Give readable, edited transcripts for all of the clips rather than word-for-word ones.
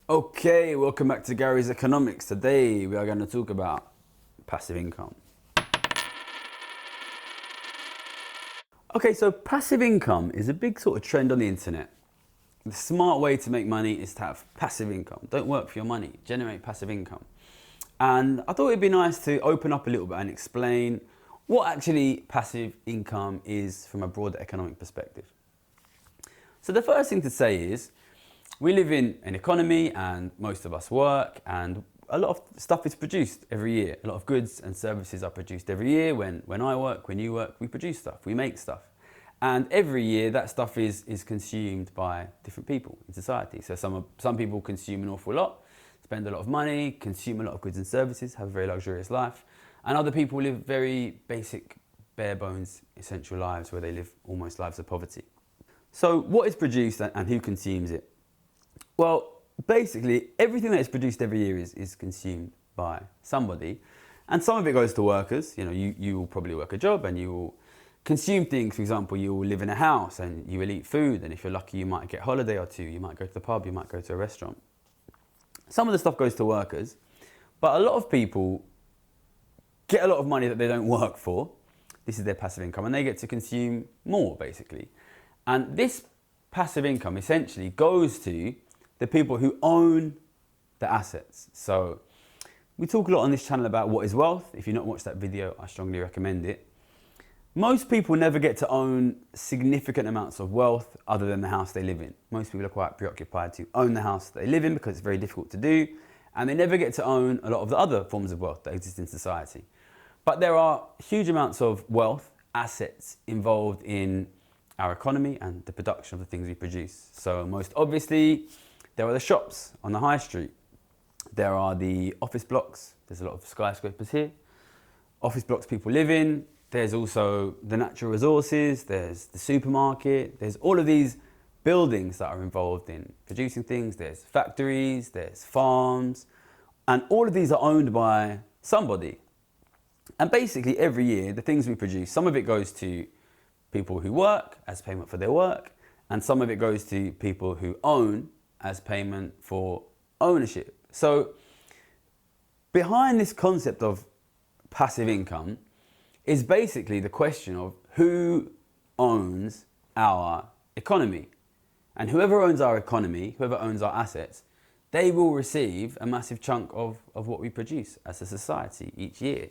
Okay, welcome back to Gary's Economics. Today we are going to talk about passive income. Okay, so passive income is a big sort of trend on the internet. The smart way to make money is to have passive income. Don't work for your money, generate passive income. And I thought it'd be nice to open up a little bit and explain what actually passive income is from a broader economic perspective. So the first thing to say is, we live in an economy and most of us work, and a lot of stuff is produced every year. A lot of goods and services are produced every year. When I work, when you work, we produce stuff, we make stuff. And every year that stuff is consumed by different people in society. So some people consume an awful lot, spend a lot of money, consume a lot of goods and services, have a very luxurious life. And other people live very basic, bare bones, essential lives where they live almost lives of poverty. So what is produced and who consumes it? Well, basically, everything that is produced every year is consumed by somebody. And some of it goes to workers. You know, you will probably work a job and you will consume things. For example, you will live in a house and you will eat food. And if you're lucky, you might get a holiday or two. You might go to the pub, you might go to a restaurant. Some of the stuff goes to workers. But a lot of people get a lot of money that they don't work for. This is their passive income. And they get to consume more, basically. And this passive income essentially goes to the people who own the assets. So we talk a lot on this channel about what is wealth. If you've not watched that video, I strongly recommend it. Most people never get to own significant amounts of wealth other than the house they live in. Most people are quite preoccupied to own the house they live in because it's very difficult to do, and they never get to own a lot of the other forms of wealth that exist in society. But there are huge amounts of wealth, assets involved in our economy and the production of the things we produce. So most obviously, there are the shops on the high street. There are the office blocks. There's a lot of skyscrapers here. Office blocks people live in. There's also the natural resources. There's the supermarket. There's all of these buildings that are involved in producing things. There's factories, there's farms, and all of these are owned by somebody. And basically every year, the things we produce, some of it goes to people who work as payment for their work, and some of it goes to people who own as payment for ownership. So behind this concept of passive income is basically the question of who owns our economy. And whoever owns our economy, whoever owns our assets, they will receive a massive chunk of what we produce as a society each year.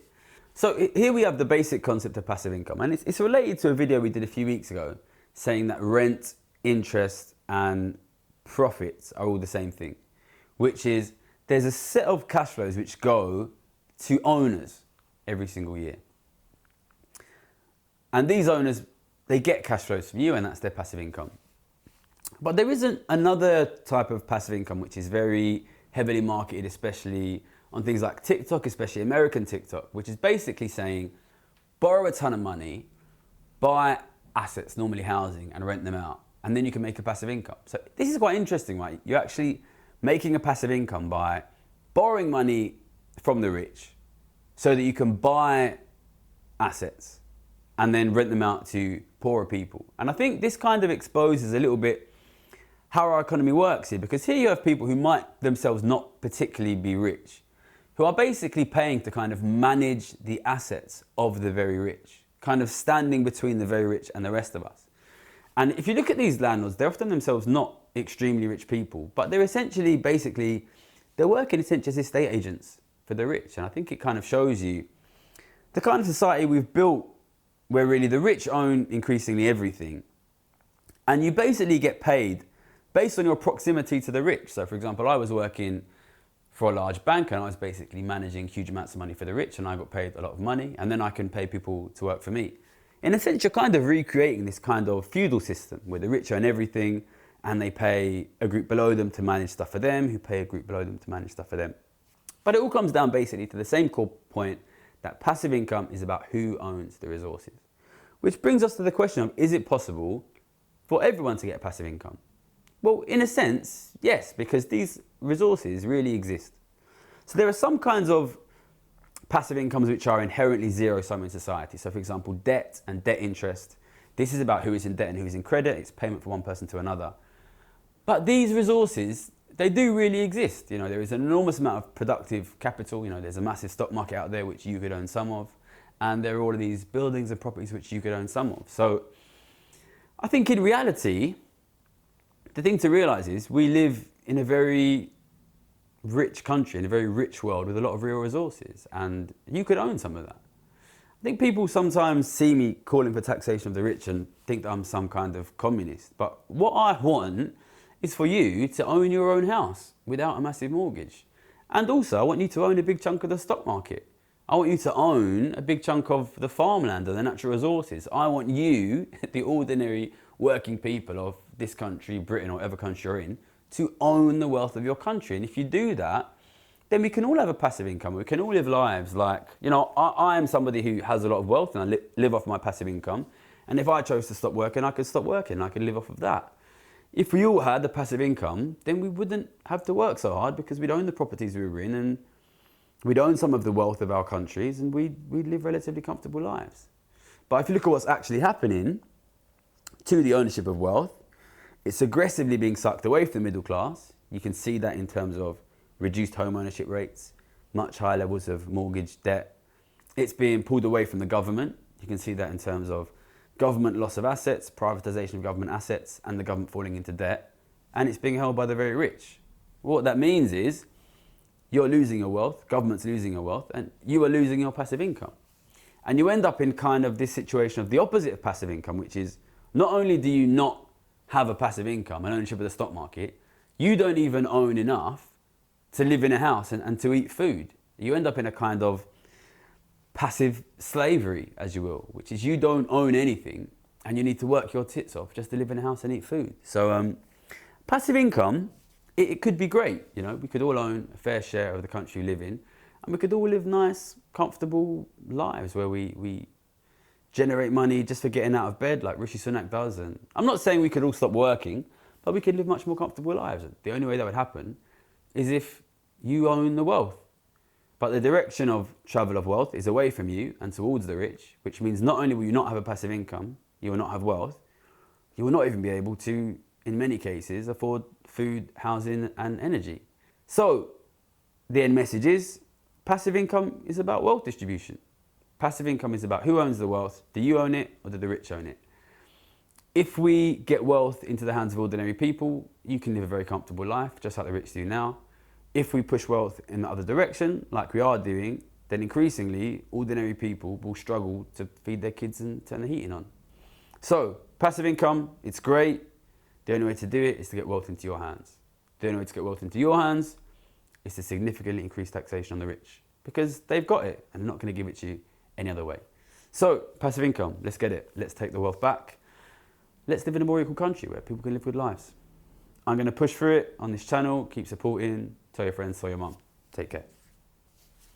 So here we have the basic concept of passive income, and it's related to a video we did a few weeks ago saying that rent, interest and profits are all the same thing, which is there's a set of cash flows which go to owners every single year. And these owners, they get cash flows from you, and that's their passive income. But there isn't another type of passive income which is very heavily marketed, especially on things like TikTok, especially American TikTok, which is basically saying, borrow a ton of money, buy assets, normally housing, and rent them out. And then you can make a passive income. So this is quite interesting, right? You're actually making a passive income by borrowing money from the rich so that you can buy assets and then rent them out to poorer people. And I think this kind of exposes a little bit how our economy works here, because here you have people who might themselves not particularly be rich, who are basically paying to kind of manage the assets of the very rich, kind of standing between the very rich and the rest of us. And if you look at these landlords, they're often themselves not extremely rich people, but they're essentially, they're working essentially as estate agents for the rich. And I think it kind of shows you the kind of society we've built where really the rich own increasingly everything. And you basically get paid based on your proximity to the rich. So for example, I was working for a large bank and I was basically managing huge amounts of money for the rich, and I got paid a lot of money, and then I can pay people to work for me. In a sense, you're kind of recreating this kind of feudal system where the rich own everything and they pay a group below them to manage stuff for them, who pay a group below them to manage stuff for them. But it all comes down basically to the same core point, that passive income is about who owns the resources. Which brings us to the question of, is it possible for everyone to get passive income? Well, in a sense, yes, because these resources really exist. So there are some kinds of passive incomes which are inherently zero-sum in society. So for example, debt and debt interest. This is about who is in debt and who is in credit. It's payment from one person to another. But these resources, they do really exist. You know, there is an enormous amount of productive capital. You know, there's a massive stock market out there which you could own some of, and there are all of these buildings and properties which you could own some of. So I think in reality, the thing to realize is we live in a very rich country, in a very rich world with a lot of real resources, and you could own some of that. I think people sometimes see me calling for taxation of the rich and think that I'm some kind of communist. But what I want is for you to own your own house without a massive mortgage. And also, I want you to own a big chunk of the stock market. I want you to own a big chunk of the farmland and the natural resources. I want you, the ordinary working people of this country, Britain, or whatever country you're in, to own the wealth of your country. And if you do that, then we can all have a passive income. We can all live lives like, you know, I am somebody who has a lot of wealth and I live off my passive income. And if I chose to stop working, I could stop working. I could live off of that. If we all had the passive income, then we wouldn't have to work so hard because we'd own the properties we were in and we'd own some of the wealth of our countries and we'd live relatively comfortable lives. But if you look at what's actually happening to the ownership of wealth, it's aggressively being sucked away from the middle class. You can see that in terms of reduced home ownership rates, much higher levels of mortgage debt. It's being pulled away from the government. You can see that in terms of government loss of assets, privatisation of government assets, and the government falling into debt. And it's being held by the very rich. What that means is you're losing your wealth, government's losing your wealth, and you are losing your passive income. And you end up in kind of this situation of the opposite of passive income, which is not only do you not have a passive income and ownership of the stock market, you don't even own enough to live in a house and to eat food. You end up in a kind of passive slavery, as you will, which is you don't own anything and you need to work your tits off just to live in a house and eat food. So passive income, it could be great. You know, we could all own a fair share of the country we live in and we could all live nice, comfortable lives where we generate money just for getting out of bed like Rishi Sunak does. And I'm not saying we could all stop working, but we could live much more comfortable lives. The only way that would happen is if you own the wealth. But the direction of travel of wealth is away from you and towards the rich, which means not only will you not have a passive income, you will not have wealth, you will not even be able to, in many cases, afford food, housing and energy. So the end message is passive income is about wealth distribution. Passive income is about who owns the wealth. Do you own it or do the rich own it? If we get wealth into the hands of ordinary people, you can live a very comfortable life, just like the rich do now. If we push wealth in the other direction, like we are doing, then increasingly ordinary people will struggle to feed their kids and turn the heating on. So passive income, it's great. The only way to do it is to get wealth into your hands. The only way to get wealth into your hands is to significantly increase taxation on the rich because they've got it and they're not going to give it to you any other way. So passive income, let's get it. Let's take the wealth back. Let's live in a more equal country where people can live good lives. I'm going to push for it on this channel. Keep supporting. Tell your friends, tell your mum. Take care.